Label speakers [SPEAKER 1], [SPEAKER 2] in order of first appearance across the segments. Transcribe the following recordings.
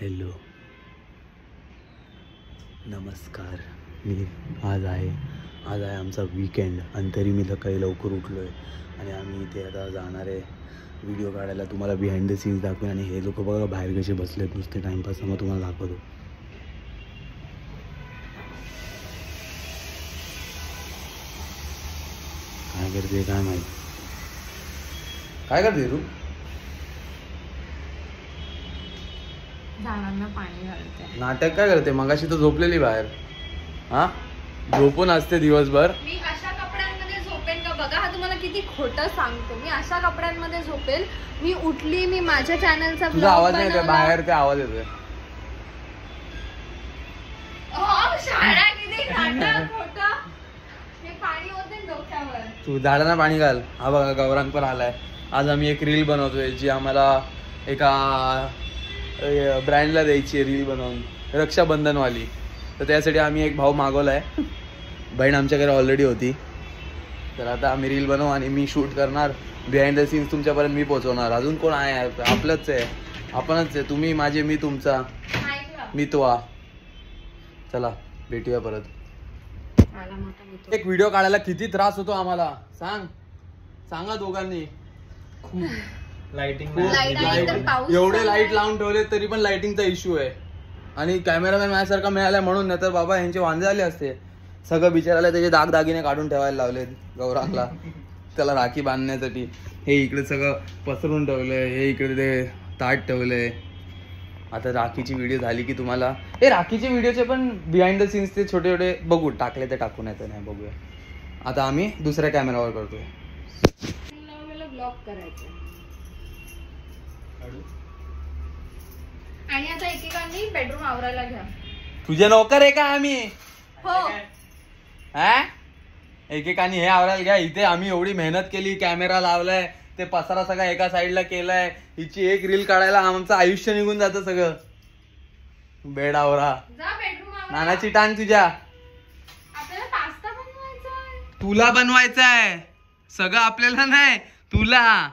[SPEAKER 1] Hello नमस्कार. आज आहे आमचा वीकेंड आणि तरी मी काही लवकर उठलो आहे आणि आम्ही इथे आता जाणार आहे व्हिडिओ काढायला. तुम्हाला बिहाइंड द सीन्स दाखवेन आणि हे लोक बघा बाहेर कसे बसलेत नुसते टाइमपास. मग तुम्हाला दाखवतो. काय करते काय माहिती. काय करते तू?
[SPEAKER 2] झाडांना पाणी घालते.
[SPEAKER 1] नाटक काय करते? मगाशी तर झोपलेली बाहेर. हा झोपून असते दिवसभर.
[SPEAKER 2] मी अशा कपड्यांमध्ये झोपेन का? बघा हा तुम्हाला किती खोटं सांगतो. मी अशा कपड्यांमध्ये झोपेल. मी उठली, मी माझ्या चॅनलचा
[SPEAKER 1] तुझा आवाज नाही येतोय बाहेर. ते आवाज येतोय.
[SPEAKER 2] शाळा किती नाटक खोटं. हे पाणी होते डोक्यावर.
[SPEAKER 1] तू झाडांना पाणी घाल. हा बघा गौरांग पण आलाय. आज आम्ही एक रील बनवतोय जी आम्हाला एका ब्रँडला द्यायची रील बनवून, रक्षाबंधनवाली. तर त्यासाठी आम्ही एक भाऊ मागवलाय. बहीण आमच्याकडे ऑलरेडी होती. तर आता आम्ही रील बनवू आणि मी शूट करणार. बिहाइंड द सीन्स तुमच्यापर्यंत मी पोहोचवणार. अजून कोण आहे? आपलंच आहे, आपणच आहे. तुम्ही माझे, मी तुमचा, मी तो. चला भेटूया परत. एक व्हिडिओ काढायला किती त्रास होतो आम्हाला सांगा दोघांनी. लाइटिंग एवढे लाईट लावून ठेवले तरी पण लाइटिंगचा इश्यू आहे. आणि कॅमेरामॅन माझ्यासारखा मिळाला म्हणून, नाही तर बाबा यांचे वांदे आले असते. सगळं बिचारायला त्याचे दागदागिने काढून ठेवायला लावले गौरांगला, त्याला राखी बांधण्यासाठी. हे इकडे सगळं पसरून ठेवलंय, हे इकडे ते ताट ठेवलंय. आता राखीची व्हिडिओ झाली की तुम्हाला हे राखीचे व्हिडिओचे पण बिहाइंड द सीन्स ते छोटे छोटे बघू. टाकले तर टाकून येतं नाही, बघूया. आता आम्ही दुसऱ्या कॅमेरावर करतोय.
[SPEAKER 2] ब्लॉक करायचं. आणि आता एकेकांनी बेडरूम आवरायला घ्या.
[SPEAKER 1] तुझे नोकर आहे का आम्ही?
[SPEAKER 2] हो.
[SPEAKER 1] हा एकेकानी हे आवरायला घ्या. इथे आम्ही एवढी मेहनत केली, कॅमेरा लावलाय, ते पसारा सगळा एका साईडला केलाय. हिची एक रील काढायला आमचं आयुष्य निघून जातं सगळं. बेड आवरा. नानाची टांग तुझ्या.
[SPEAKER 2] आपल्याला पास्ता बनवायचा आहे.
[SPEAKER 1] तुला बनवायचा आहे सगळं, आपल्याला नाही, तुला.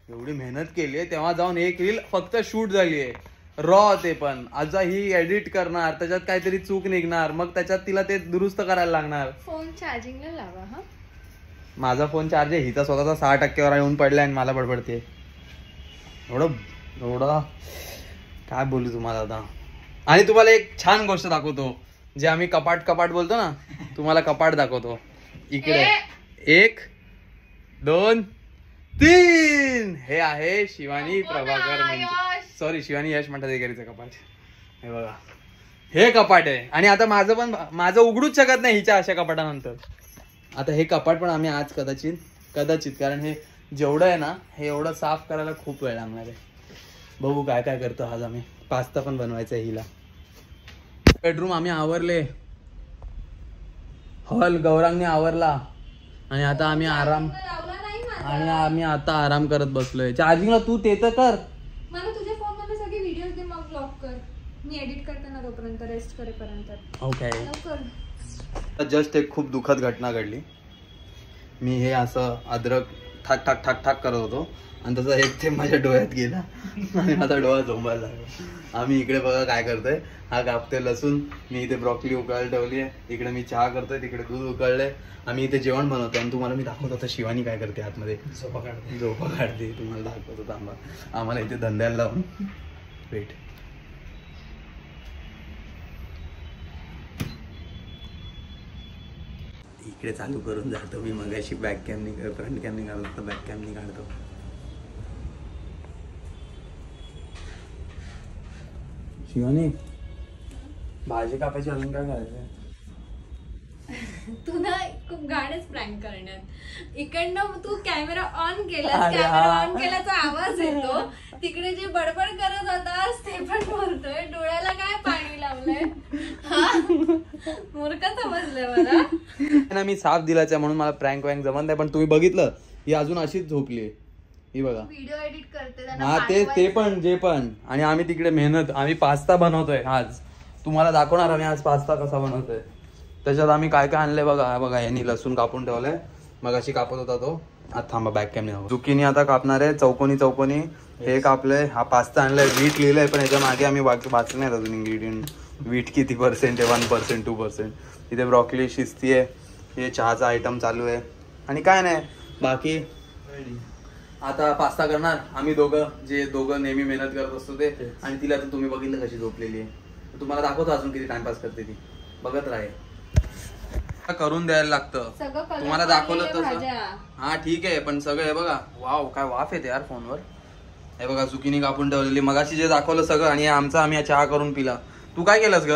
[SPEAKER 1] एवढी मेहनत केली तेव्हा जाऊन एक रील फक्त शूट झालीये रॉ. ते पण आज ही एडिट करणार, त्याच्यात काहीतरी चूक निघणार, मग त्याच्यात तिला ते दुरुस्त करायला लागणार.
[SPEAKER 2] फोन चार्जिंगला लावा. हा
[SPEAKER 1] माझा फोन चार्ज आहे, हिचा स्वतःचा 6% येऊन पडलाय आणि मला बडबडते. एवढं काय बोलू तुम्हाला आता. आणि तुम्हाला एक छान गोष्ट दाखवतो. जे आम्ही कपाट बोलतो ना, तुम्हाला कपाट दाखवतो. इकडे 1 2 3 हे आहे शिवानी प्रभाकर, म्हणजे सॉरी शिवानी यश म्हणतात एकेरीचं कपाट. हे बघा हे कपाट आहे. आणि आता माझं उघडूच शकत नाही हिच्या अशा कपाटानंतर. आता हे कपाट पण आम्ही आज कदाचित कारण हे जेवढं आहे ना, हे एवढं साफ करायला खूप वेळ लागणार आहे. बघू काय काय करतो आज आम्ही. पास्ता पण बनवायचा आहे हिला. बेडरूम आम्ही आवरले, हॉल गौरांगने आवरला आणि आता आम्ही आराम करत बसलोय. चार्जिंगला तू ते तर कर.
[SPEAKER 2] मला तुझ्या फोन मध्ये सगळे व्हिडिओज दे, मग ब्लॉक कर. मी एडिट करते ना तोपर्यंत, रेस्ट करेपर्यंत.
[SPEAKER 1] ओके. जस्ट एक खूप दुःखद घटना घडली. मी हे असं अद्रक ठाक ठाक ठाक ठाक करत होतो आणि तसं एक ते माझ्या डोळ्यात गेला आणि माझा डोळा झोंबायला लागला. आम्ही इकडे बघा काय करतोय. हा कापतोय लसूण, मी इथे ब्रॉकली उकळायला ठेवली आहे. इकडे मी चहा करतोय, तिकडे दूध उकळलंय. आम्ही इथे जेवण बनवतोय आणि तुम्हाला मी दाखवतो आता शिवानी काय करते आतमध्ये. झोपा काढते. तुम्हाला दाखवतो थांबा. आम्हाला इथे धंद्याला लावून वेट. इकडे चालू करून जातो मी. मगाशी बॅक कॅमनी फ्रंट कॅमनी काढत होतो, बॅक कॅमनी काढतो. शिवानी भाजी कापायची अजून काय करायचं?
[SPEAKER 2] तू ना खूप गाणेच प्रँक करण्यात. इकडनं तू कॅमेरा ऑन केल्याचा आवाज येतो. तिकडे जे बडबड करत होतास ते पण बोलतोय. डोळ्याला काय पाणी लावलंय? मूर्ख समजलंय मला.
[SPEAKER 1] मी साफ दिलाच म्हणून मला प्रँक वँक जमत नाही. पण तुम्ही बघितलं ही अजून अशीच झोपली. ही बघा
[SPEAKER 2] व्हिडिओ एडिट करते.
[SPEAKER 1] हा ते पण जे पण. आणि आम्ही तिकडे मेहनत. आम्ही पास्ता बनवतोय आज. तुम्हाला दाखवणार आम्ही आज पास्ता कसा बनवतोय. त्याच्यात आम्ही काय काय आणलंय बघा. यांनी लसूण कापून ठेवलंय, मग अशी कापत होता तो. आता थांबा बॅक कॅमेरा. झुकिनी आता कापणार आहे चौकोनी. हे कापलंय, हा पास्ता आणलाय, वीट लिहिलंय, पण याच्या मागे आम्ही वाचलं नाही अजून इन्ग्रेडियंट. वीट किती पर्सेंट आहे, 1%, 2%. इथे ब्रॉकली शिजती आहे, हे चहाचा आयटम चालू आहे आणि काय नाही बाकी. आता पास्ता करणार आम्ही दोघं, जे दोघं नेहमी मेहनत करत असतो ते. आणि तिला तर तुम्ही बघितलं कशी झोपलेली आहे. तुम्हाला दाखवतो अजून किती टाइमपास करते ती, बघत राहे. करून द्यायला लागतं, तुम्हाला दाखवलं तसं. हा ठीक आहे, पण सगळं हे बघा, वाव काय वाफ येते यार फोनवर. हे बघा zucchini कापून ठेवलेली, मगाशी जे दाखवलं सगळं. आणि आमचा आम्ही चहा करून पिला. तू काय केलंस ग?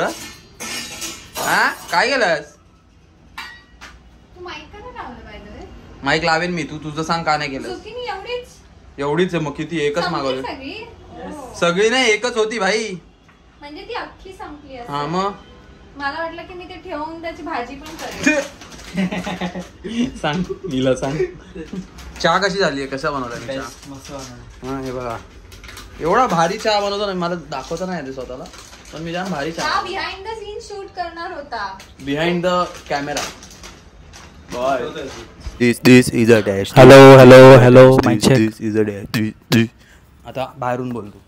[SPEAKER 1] हा काय केलंस? माईक लावेन मी, तू तुझं सांग का नाही केलं. एवढीच आहे मग किती, एकच मागवली. सगळी नाही, एकच होती भाई.
[SPEAKER 2] म्हणजे ती अख्खी संपली.
[SPEAKER 1] हा मग
[SPEAKER 2] मला वाटलं की मी ते ठेवून त्याची भाजी पण करेन.
[SPEAKER 1] सांग नीला, सांग चहा कशी झाली, कसा बनवला चहा? हा हे बघा, एवढा भारी चहा बनवतो ना, मला दाखवता नाही स्वतःला, पण मी जाम भारी चहा.
[SPEAKER 2] बिहाइंड द सीन शूट करणार होता,
[SPEAKER 1] behind the camera.
[SPEAKER 3] This is a dash.
[SPEAKER 4] Hello. Mic check.
[SPEAKER 3] This is a dash.
[SPEAKER 1] आता बाहेरून बोलतो.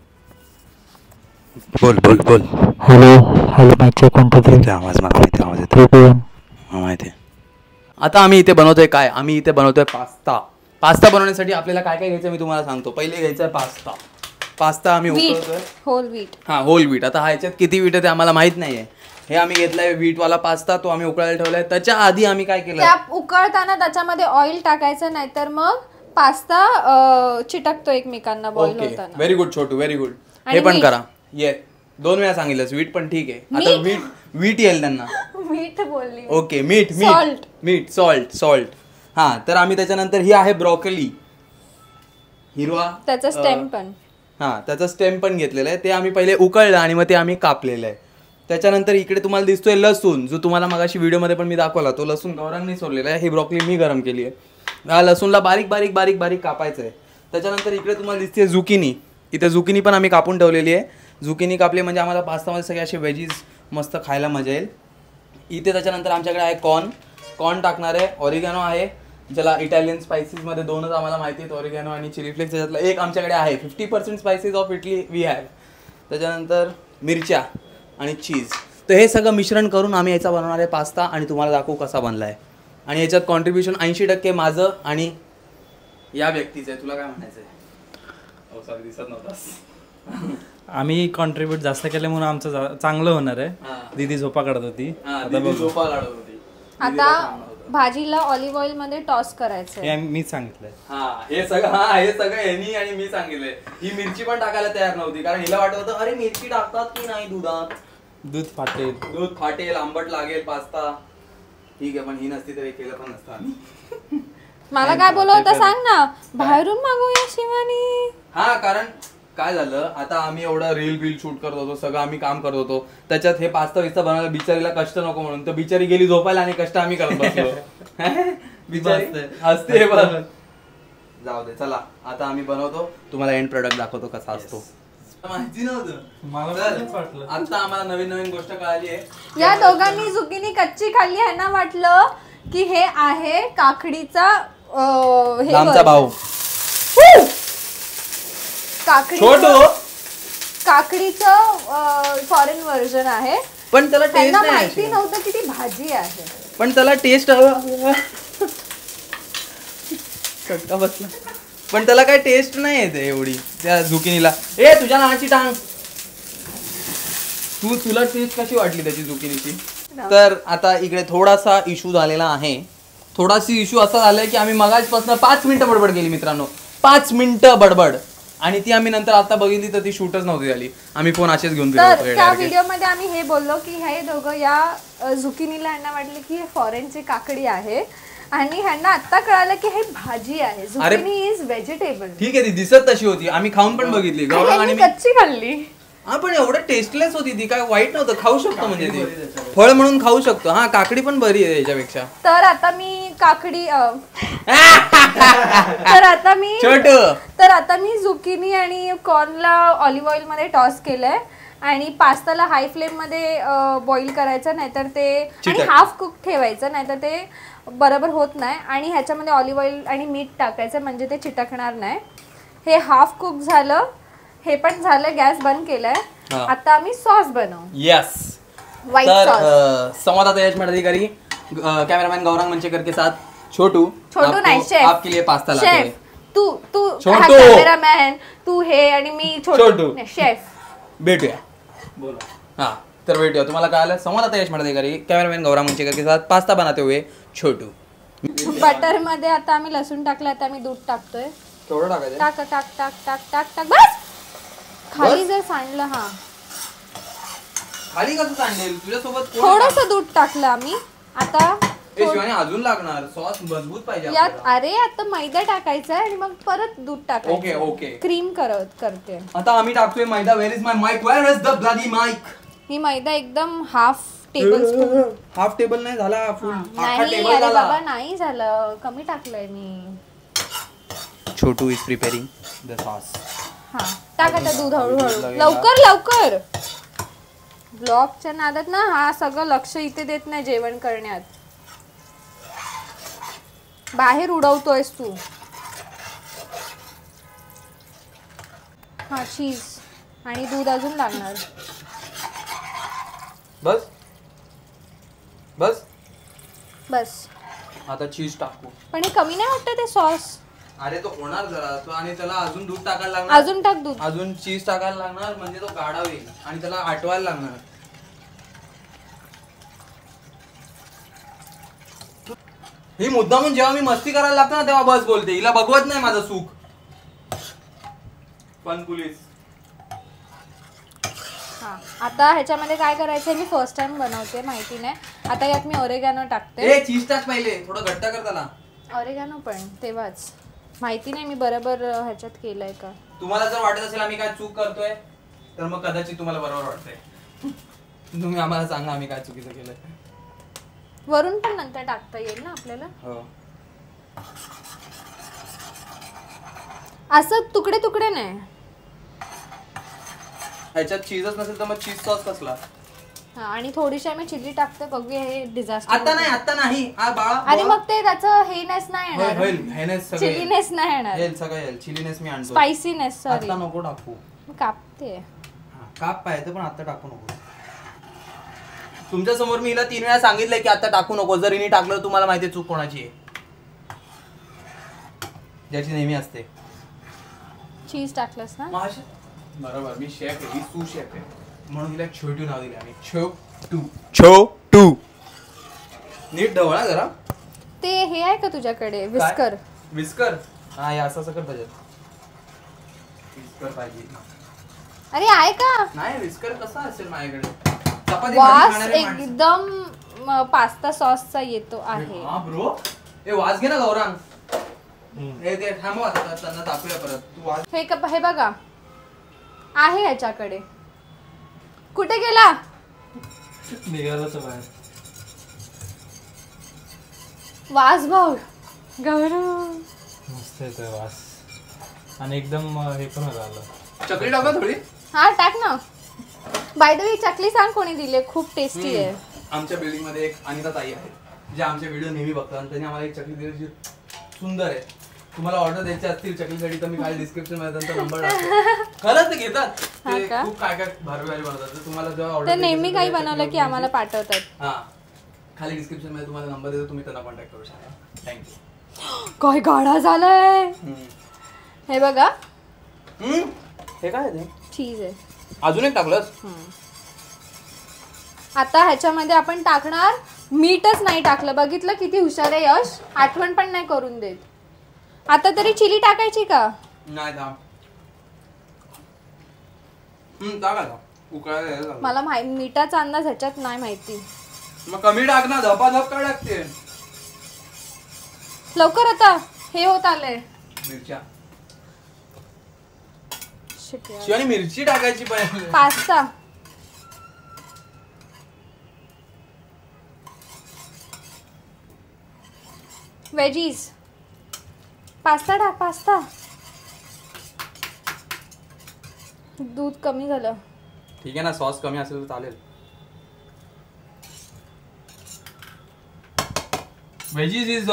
[SPEAKER 3] बोल.
[SPEAKER 4] Hello mic check 1 2 3.
[SPEAKER 3] आवाज मला माहिती, आवाज येतो माहिती.
[SPEAKER 1] आता आम्ही इथे बनवतोय काय, आम्ही इथे बनवतोय पास्ता. पास्ता बनवण्यासाठी आपल्याला काय काय घ्यायचं मी तुम्हाला सांगतो. पहिले घ्यायचं पास्ता. पास्ता आम्ही उकळतोय,
[SPEAKER 2] होल व्हीट.
[SPEAKER 1] हा होल व्हीट. आता हा याच्यात किती व्हीट आहे ते आम्हाला माहित नाहीये. हे आम्ही घेतलाय व्हीटवाला पास्ता, तो आम्ही उकळायला ठेवलाय. त्याच्या आधी आम्ही काय केलं,
[SPEAKER 2] त्या उकळताना त्याच्यामध्ये ऑइल टाकायचं, नाहीतर मग पास्ता चिटकतो एकमेकांना बॉईल होताना.
[SPEAKER 1] व्हेरी गुड छोटू, व्हेरी गुड. हे पण करा. ये 2 वेळा सांगितलं, वीट पण ठीक आहे. आता वीट येईल त्यांना.
[SPEAKER 2] मीठ बोलली.
[SPEAKER 1] ओके, मीठ सॉल्ट. हा, तर आम्ही त्याच्यानंतर ही आहे ब्रॉकली, हिरवा,
[SPEAKER 2] त्याचा स्टेम पण.
[SPEAKER 1] हा, त्याचा स्टेम पण घेतलेला आहे. ते आम्ही पहिले उकळलं आणि मग ते आम्ही कापलेलं आहे. त्याच्यानंतर इकडे तुम्हाला दिसतोय लसूण, जो तुम्हाला मगाशी व्हिडिओमध्ये पण मी दाखवला. तो लसूण गौरांनी सोडलेला आहे. ही ब्रॉकली मी गरम केली आहे. हा लसूणला बारीक बारीक बारीक बारीक कापायचं आहे. त्याच्यानंतर इकडे तुम्हाला दिसते झुकिनी. इथे झुकिनी पण आम्ही कापून ठेवलेली आहे. झुकिनी कापली म्हणजे आम्हाला पास्तामध्ये सगळे असे व्हेजीज मस्त खायला मजा येईल. इथे त्याच्यानंतर आमच्याकडे आहे कॉर्न टाकणार आहे. ऑरिगॅनो आहे, ज्याला इटालियन स्पायसीजमध्ये 2च आम्हाला माहिती आहेत, ऑरिगॅनो आणि चिली फ्लेक्स. त्याच्यातला एक आमच्याकडे आहे. 50% spices of Italy we have. त्याच्यानंतर मिरच्या आणि चीज. तर हे सगळं मिश्रण करून आम्ही याचा बनवणार आहे पास्ता आणि तुम्हाला दाखवू कसा बनला आहे. आणि याच्यात कॉन्ट्रीब्युशन 80% माझं आणि या व्यक्तीचं आहे. तुला काय म्हणायचं आहे? सॉरी, दिसत नव्हतास.
[SPEAKER 4] आम्ही कॉन्ट्रीब्यूट जास्त केले म्हणून आमचं चांगलं होणार आहे. दीदी झोपा काढत होती.
[SPEAKER 2] आता भाजीला ऑलिव्ह ऑइल मध्ये टॉस करायचं.
[SPEAKER 4] हे मीच सांगितलंय.
[SPEAKER 1] हे सगळं यांनी आणि मी सांगितलंय. ही मिरची पण टाकायला तयार नव्हती, कारण हिला वाटत होतं अरे मिरची टाकतात की नाही दुधात, दूध फाटेल, आंबट लागेल पास्ता. ठीक आहे, पण ही नसती तरी केलं पण नसतं आम्ही.
[SPEAKER 2] मला काय बोलवता सांग ना, बाहेरून मागवूया शिवानी.
[SPEAKER 1] हा, कारण काय झालं, आता आम्ही एवढा रील शूट करत होतो, सगळं आम्ही काम करत होतो. त्याच्यात हे पास्ता विस्ता बनवायला बिचारीला कष्ट नको म्हणून तर बिचारी गेली झोपायला आणि कष्ट आम्ही करत बसलो. बिचारी हसते बरं. जाऊ दे, चला आता आम्ही बनवतो, तुम्हाला एंड प्रोडक्ट दाखवतो कसा असतो. माहिती नव्हतं, आता आम्हाला नवीन गोष्ट कळाली आहे.
[SPEAKER 2] या दोघांनी झुकिनी कच्ची खाल्ली आहे ना, वाटलं की हे आहे काकडीचा
[SPEAKER 1] आमचा भाऊ.
[SPEAKER 2] काकडीचं फॉरेन व्हर्जन आहे,
[SPEAKER 1] पण त्याला टेस्ट नाही.
[SPEAKER 2] माहिती नव्हतं की ती भाजी आहे,
[SPEAKER 1] पण त्याला टेस्ट बसला, पण त्याला काय टेस्ट नाही येते एवढी त्या झुकिनीला. ए तुझ्या नावाची टांग, तुला टेस्ट कशी वाटली त्याची झुकिनीची? तर आता इकडे थोडासा इश्यू झालेला आहे. थोडासा इश्यू असा झालाय की आम्ही मगाचपासून 5 मिनिटं बडबड केली मित्रांनो, 5 मिनिटं बडबड, आणि ती आम्ही नंतर आता बघितली तर ती शूटच नव्हती झाली. आम्ही फोन असेच घेऊन
[SPEAKER 2] फिरतो. त्या व्हिडिओ मध्ये आम्ही हे बोललो की हे दोघं या झुकिनीला यांना वाटले की हे फॉरेनची काकडी आहे आणि ह्यांना आता कळालं की हे भाजी आहे. Zucchini is vegetable.
[SPEAKER 1] ठीक आहे, ती दिसत तशी होती, आम्ही खाऊन पण बघितली, गौरव आणि मी
[SPEAKER 2] कच्ची खाल्ली.
[SPEAKER 1] हा, पण एवढं टेस्टलेस होती ती, काय वाईट नव्हतं, खाऊ शकतो म्हणजे ती फळ म्हणून खाऊ शकतो. हा, काकडी पण बरी आहे याच्यापेक्षा.
[SPEAKER 2] तर आता मी काकडी तर आता मी झुकिनी आणि कॉर्नला ऑलिव्ह ऑइल मध्ये टॉस केलंय आणि पास्ताला हाय फ्लेम मध्ये बॉईल करायचं, नाहीतर ते आणि हाफ कुक ठेवायचं, नाहीतर ते बरोबर होत नाही. आणि ह्याच्यामध्ये ऑलिव्ह ऑइल आणि मीठ टाकायचं म्हणजे ते चिटकणार नाही. हे हाफ कुक झालं, हे पण झालं, गॅस बंद केलाय.
[SPEAKER 1] हा.
[SPEAKER 2] आता आम्ही सॉस बनवू.
[SPEAKER 1] यस.
[SPEAKER 2] व्हाईट
[SPEAKER 1] तर
[SPEAKER 2] सॉस.
[SPEAKER 1] संवाद आता यश अधिकारी, कैमरामैन गौरांग मंचेकर के साथ छोटू
[SPEAKER 2] नाही, शेफ.
[SPEAKER 1] आपके लिए पास्ता लाते हैं.
[SPEAKER 2] शेफ तू
[SPEAKER 1] छोटू.
[SPEAKER 2] कॅमेरामॅन, तू हे आणि मी
[SPEAKER 1] छोटू.
[SPEAKER 2] शेफ.
[SPEAKER 1] भेटूया.
[SPEAKER 4] बोला.
[SPEAKER 1] हाँ तर भेटूया. तुम्हाला काय आलं? संवाद आता यश अधिकारी, कैमरामैन गौरांग मंचेकर के साथ पास्ता बनाते हुए छोटू.
[SPEAKER 2] बटर मध्ये आता आम्ही लसूण टाकलं, आता आम्ही दूध टाकतोय.
[SPEAKER 1] केवढं टाकायचं?
[SPEAKER 2] टाक टाक टाक टाक टाक टाक बस. खाली जर सांडलं. हा
[SPEAKER 1] खाली कसं सांडेल? तुझ्यासोबत
[SPEAKER 2] थोडस दूध टाकलं आम्ही. आता
[SPEAKER 1] शिवानी अजून लागणार, सॉस मजबूत पाहिजे
[SPEAKER 2] यात.
[SPEAKER 1] आपल्याला.
[SPEAKER 2] अरे आता मैदा टाकायचा आणि मग परत दूध टाकायचं.
[SPEAKER 1] ओके.
[SPEAKER 2] क्रीम करते.
[SPEAKER 1] आता आम्ही टाकतोय मैदा. Where is my mic? Where is the bloody mic?
[SPEAKER 2] ही मैदा एकदम half tablespoon.
[SPEAKER 1] Half table नाही झाला, फुल
[SPEAKER 2] नाही
[SPEAKER 1] टेबल
[SPEAKER 2] अरे
[SPEAKER 1] झाला.
[SPEAKER 2] बाबा नाही झालं, कमी टाकलंय मी.
[SPEAKER 1] छोटू इज प्रिपेरिंग द सॉस.
[SPEAKER 2] हा टाक आता दूध हळूहळू. लवकर. ब्लॉगच्या नादात ना हा सगळं लक्ष इथे देत नाही जेवण करण्यात. बाहेर उडवतोयस तू. हा चीज आणि दूध अजून लागणार. बस
[SPEAKER 1] आता चीज टाकू.
[SPEAKER 2] पण हे कमी नाही वाटत ते सॉस?
[SPEAKER 1] अरे तो होणार जरा तो, आणि त्याला अजून दूध टाकायला लागणार.
[SPEAKER 2] अजून टाक दूध.
[SPEAKER 1] अजून चीज टाकायला लागणार, म्हणजे तो गाढा होईल आणि त्याला आटवायला लागणार. ही मुद्दामून जेव्हा मी मस्ती करायला लागतो ना तेव्हा बस बोलते. हिला बघवत नाही माझं सुख. पण पोलीस.
[SPEAKER 2] हा आता ह्याच्यामध्ये काय करायचंय, मी फर्स्ट टाइम बनवते माहिती नाही. आता यात मी ओरेगानो टाकते.
[SPEAKER 1] ए चीज टाक पहिले, थोडं घट्ट कर त्याला.
[SPEAKER 2] ओरेगानो पण तेव्हाच माहिती नाही मी बरोबर ह्याच्यात केलंय का.
[SPEAKER 1] तुम्हाला जर वाटत असेल आम्ही काय चूक करतोय तर मग कदाचित तुम्हाला बरोबर वाटतंय. तुम्ही आम्हाला सांगा आम्ही काय चुकीचं केलंय.
[SPEAKER 2] वरून पण नंतर टाकता येईल ना आपल्याला.
[SPEAKER 1] हो.
[SPEAKER 2] असं तुकडे तुकडे नाही.
[SPEAKER 1] ह्याच्यात चीजच नसेल तर मग चीज सॉस कसला.
[SPEAKER 2] हा आणि थोडीशी आम्ही चिली टाकते. बघूया हे डिझास्टर.
[SPEAKER 1] आता नाही बाळा.
[SPEAKER 2] आणि मग ते त्याचं हेनेस नाही येणार.
[SPEAKER 1] हेनेस सगळं
[SPEAKER 2] चिलीनेस नाही येणार.
[SPEAKER 1] येईल सगळं येईल. चिलीनेस मी आणतो.
[SPEAKER 2] Spiciness sorry.
[SPEAKER 1] आता नको टाकू.
[SPEAKER 2] कापते.
[SPEAKER 1] काप पाहिजे पण आता टाकू नको. तुमच्या समोर मी हिला 3 वेळा सांगितलंय की आता टाकू नको. जर हिने टाकलं तुम्हाला माहिती चूक कोणाची आहे, ज्याची नेहमी असते.
[SPEAKER 2] चीज टाकलंस ना.
[SPEAKER 1] बरोबर. मी शेफ आहे, ही सू शेफ आहे, म्हणून हिला छोटू नाव दिले आम्ही. छोटू. नीट ढवळा जरा.
[SPEAKER 2] ते हे आहे का तुझ्याकडे विस्कर?
[SPEAKER 1] विस्कर. हा हे असं कर पाहिजे. विस्कर पाहिजे.
[SPEAKER 2] अरे आहे का?
[SPEAKER 1] नाही विस्कर कसा असेल माझ्याकडे. चपाती
[SPEAKER 2] वास
[SPEAKER 1] खाणारे माणसं.
[SPEAKER 2] एकदम पास्ता सॉसचा येतो आहे.
[SPEAKER 1] हा ब्रो. ए वास घे ना गौरांग. हे ते थांबव आता, त्यांना दाखवूया परत. तू वास.
[SPEAKER 2] हे बघा आहे याच्याकडे. कुठे गेला?
[SPEAKER 4] निघाला तर बाहेर.
[SPEAKER 2] वास भाऊ गौरव.
[SPEAKER 4] मस्त येतोय वास. आणि एकदम हे पण आलं.
[SPEAKER 1] चकली टाका थोडी.
[SPEAKER 2] हा टाक ना. बाय द वे चकली सांग कोणी दिले, खूप टेस्टी आहे.
[SPEAKER 1] आमच्या बिल्डिंग मध्ये एक अनिता ताई आहे, जे आमचे व्हिडिओ नेहमी बघतात आणि त्यांनी आम्हाला एक चकली दिली जी सुंदर आहे. तुम्हाला ऑर्डर द्यायची असतील चकलीसाठी तर मी खाली डिस्क्रिप्शन मध्ये त्यांचा नंबर टाकतो. खरंच ते घेतात. ते खूप काय भारी बनवतात. तर तुम्हाला जेव्हा ऑर्डर
[SPEAKER 2] ते नेहमी काही बनवलं की आम्हाला पाठवतात.
[SPEAKER 1] हा खाली डिस्क्रिप्शन मध्ये तुम्हाला नंबर देतो, तुम्ही त्यांना कॉन्टॅक्ट करू शकता. थँक्यू.
[SPEAKER 2] काय गाढा झालाय. हे बघा
[SPEAKER 1] हे काय ते
[SPEAKER 2] चीज आहे.
[SPEAKER 1] अजून एक टाकलंस.
[SPEAKER 2] आता ह्याच्यामध्ये आपण टाकणार मीठच नाही टाकलं. बघितलं किती हुशार आहे यश, आठवण पण नाही करून देत. आता तरी चिली टाकायची का?
[SPEAKER 1] नाही टाका उकळायला.
[SPEAKER 2] मला मीठाचा अंदाज ह्याच्यात नाही माहिती.
[SPEAKER 1] मग कमी टाक ना. धपाधप काय टाकते.
[SPEAKER 2] लवकर आता हे होत आलंय.
[SPEAKER 1] मिरच्या.
[SPEAKER 2] Shit यार.
[SPEAKER 1] शिवानी मिरची टाकायची पाहिजे.
[SPEAKER 2] पास्ता. वेजीज. पास्ता टाक. पास्ता. दूध कमी झालं.
[SPEAKER 1] ठीक आहे ना. सॉस कमी असेल तर चालेल. व्हेजीज इज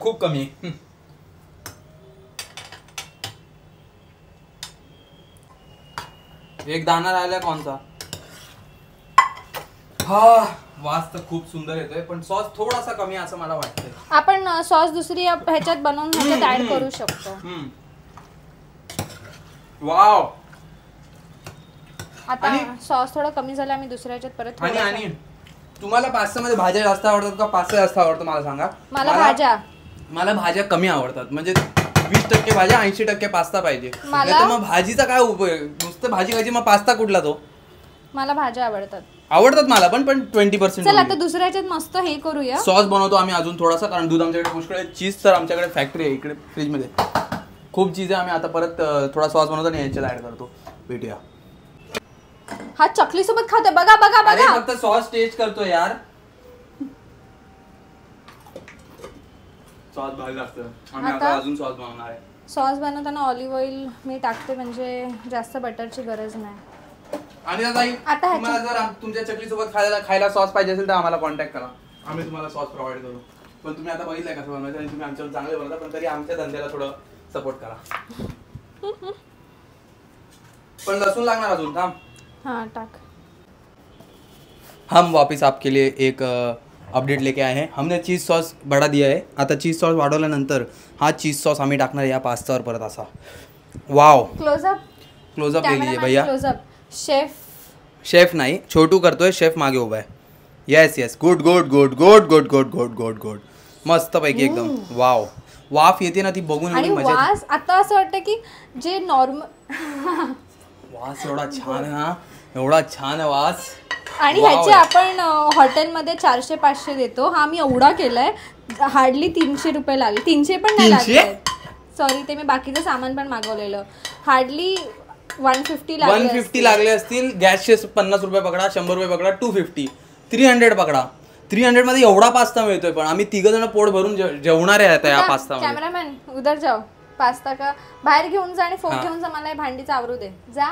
[SPEAKER 1] खूप कमी. एक दाणा राहिला कोणचा. हा वास तर खूप सुंदर येतोय पण सॉस थोडासा कमी असं मला वाटतंय.
[SPEAKER 2] आपण सॉस दुसरी ह्याच्यात बनवून ह्याच्यात ऍड करू शकतो.
[SPEAKER 1] वाव.
[SPEAKER 2] आता सॉस थोडं कमी झालं, आम्ही दुसऱ्या ह्याच्यात परत
[SPEAKER 1] आणि तुम्हाला पास्तामध्ये भाज्या जास्त आवडतात का पास्ता जास्त आवडतो मला सांगा. मला भाज्या कमी आवडतात. म्हणजे 20% भाज्या 80% पास्ता पाहिजे. नाही मग भाजीचा काय उपयोग. नुसतं भाजी खायची मग पास्ता कुठला तो.
[SPEAKER 2] मला भाज्या आवडतात
[SPEAKER 1] मला पण 20%.
[SPEAKER 2] चल आता दुसऱ्या ह्याच्यात मस्त हे करूया.
[SPEAKER 1] सॉस बनवतो आम्ही अजून थोडासा, कारण दूध आमच्याकडे पुष्कळ आहे. चीज तर आमच्याकडे फॅक्टरी आहे इकडे फ्रीजमध्ये खूप चीज आहे. आम्ही आता परत थोडा सॉस बनवतो आणि याच्यात ऍड करतो. भेटूया.
[SPEAKER 2] हा चकली सोबत खाते. बघा बघा बघा.
[SPEAKER 1] फक्त सॉस टेस्ट करतो यार. सॉस भारी लागतं. आम्ही आता अजून सॉस बनवणार आहे.
[SPEAKER 2] सॉस बनवताना ऑलिव्ह ऑइल मी टाकते, म्हणजे जास्त बटरची गरज नाही.
[SPEAKER 1] आणि आता तुम्हाला जर तुमच्या चकली सोबत खायला सॉस पाहिजे असेल तर आम्हाला कॉन्टॅक्ट करा. आम्ही तुम्हाला सॉस प्रोव्हाइड करू. पण तुम्ही आता बघितलंय कसं बनवायचं आणि तुम्ही आमच्यावर चांगले बनवता, पण तरी आमच्या धंद्याला थोडं सपोर्ट करा. पण लसूण लागणार अजून. थांब.
[SPEAKER 2] हाँ टाक.
[SPEAKER 1] हम वापस आपके लिए एक अपडेट लेके आए हैं. हमने चीज सॉस बढ़ा दिया है. आता चीज सॉस वाढवल्यानंतर हा चीज सॉस आम्ही टाकणार या पास्तावर परत असा. वाव. क्लोजअप ले लीजिए भैया. शेफ नाही, छोटू करतोय. शेफ मागे उभा आहे. Yes yes. Good good good good good good good good good. मस्त पैकी एकदम. वाव. वाफ येते ना ती बघून
[SPEAKER 2] आणि वास आता असं वाटतं की जे नॉर्मल
[SPEAKER 1] वास एवढा छान आहे ना, एवढा छान आहे वास.
[SPEAKER 2] आणि ह्याचे आपण हॉटेलमध्ये 400-500 देतो. हा मी एवढा केलाय, हार्डली 300 रुपये लागले. 300 पण नाही लागले, सॉरी, ते मी बाकीचं सामान पण मागवलेलं. हार्डली 150
[SPEAKER 1] लागले असतील. गॅसचे 50 रुपये पकडा, 100 रुपये पकडा, 250, 300 पकडा. 300 मध्ये एवढा पास्ता मिळतोय. पण आम्ही 3 जण पोट भरून जेवणारे आहेत या पास्ता.
[SPEAKER 2] कॅमेरामॅन उधर जाओ. पास्ता का बाहेर घेऊन जा आणि फोक घेऊन जा. मला भांडीचं आवरू दे. जा.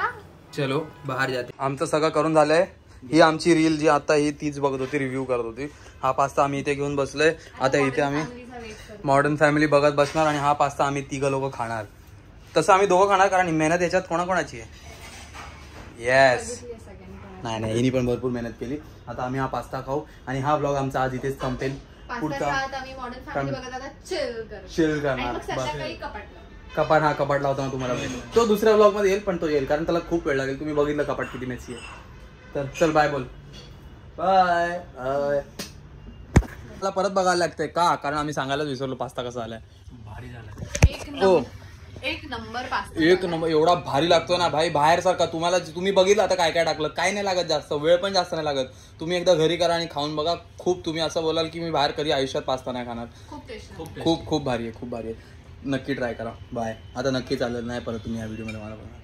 [SPEAKER 1] चलो बाहेर जाते. आमचं सगळं करून झालंय. ही आमची रील जी आता ही तीच बघत होती, रिव्ह्यू करत होती. हा पास्ता आम्ही इथे घेऊन बसलोय. आता इथे आम्ही मॉडर्न फॅमिली बघत बसणार आणि हा पास्ता आम्ही 3 लोक खाणार. तसं आम्ही 2 खाणार, कारण मेहनत याच्यात कोणाकोणाची आहे. येस. नाही हिनी पण भरपूर मेहनत केली. आता आम्ही हा पास्ता खाऊ आणि हा ब्लॉग आमचा आज इथेच संपेल. पुढचा चिल करणार. कपाट. हा कपाट लावताना तुम्हाला तो दुसऱ्या ब्लॉग मध्ये येईल, पण तो येईल कारण त्याला खूप वेळ लागेल. तुम्ही बघितलं कपाट किती मेसी आहे. तर चल बाय बोल. Bye bye. मला परत बघायला लागतंय का, कारण आम्ही सांगायलाच विसरलो पास्ता कसा आलाय. भारी झाला.
[SPEAKER 2] एक नंबर पास्ता.
[SPEAKER 1] एक नंबर. एवढा भारी लागतो ना भाई, बाहेर सारखा. तुम्ही बघितलं आता काय काय टाकलं. काय नाही लागत जास्त, वेळ पण जास्त नाही लागत. तुम्ही एकदा घरी करा आणि खाऊन बघा. खूप तुम्ही असं बोलाल की मी बाहेर कधी आयुष्यात पास्ता नाही खाणार. खूप खूप भारी आहे. खूप भारी आहे. नक्की ट्राय करा. बाय. आता नक्की चालेल नाही परत तुम्ही या व्हिडिओमध्ये मला बघा.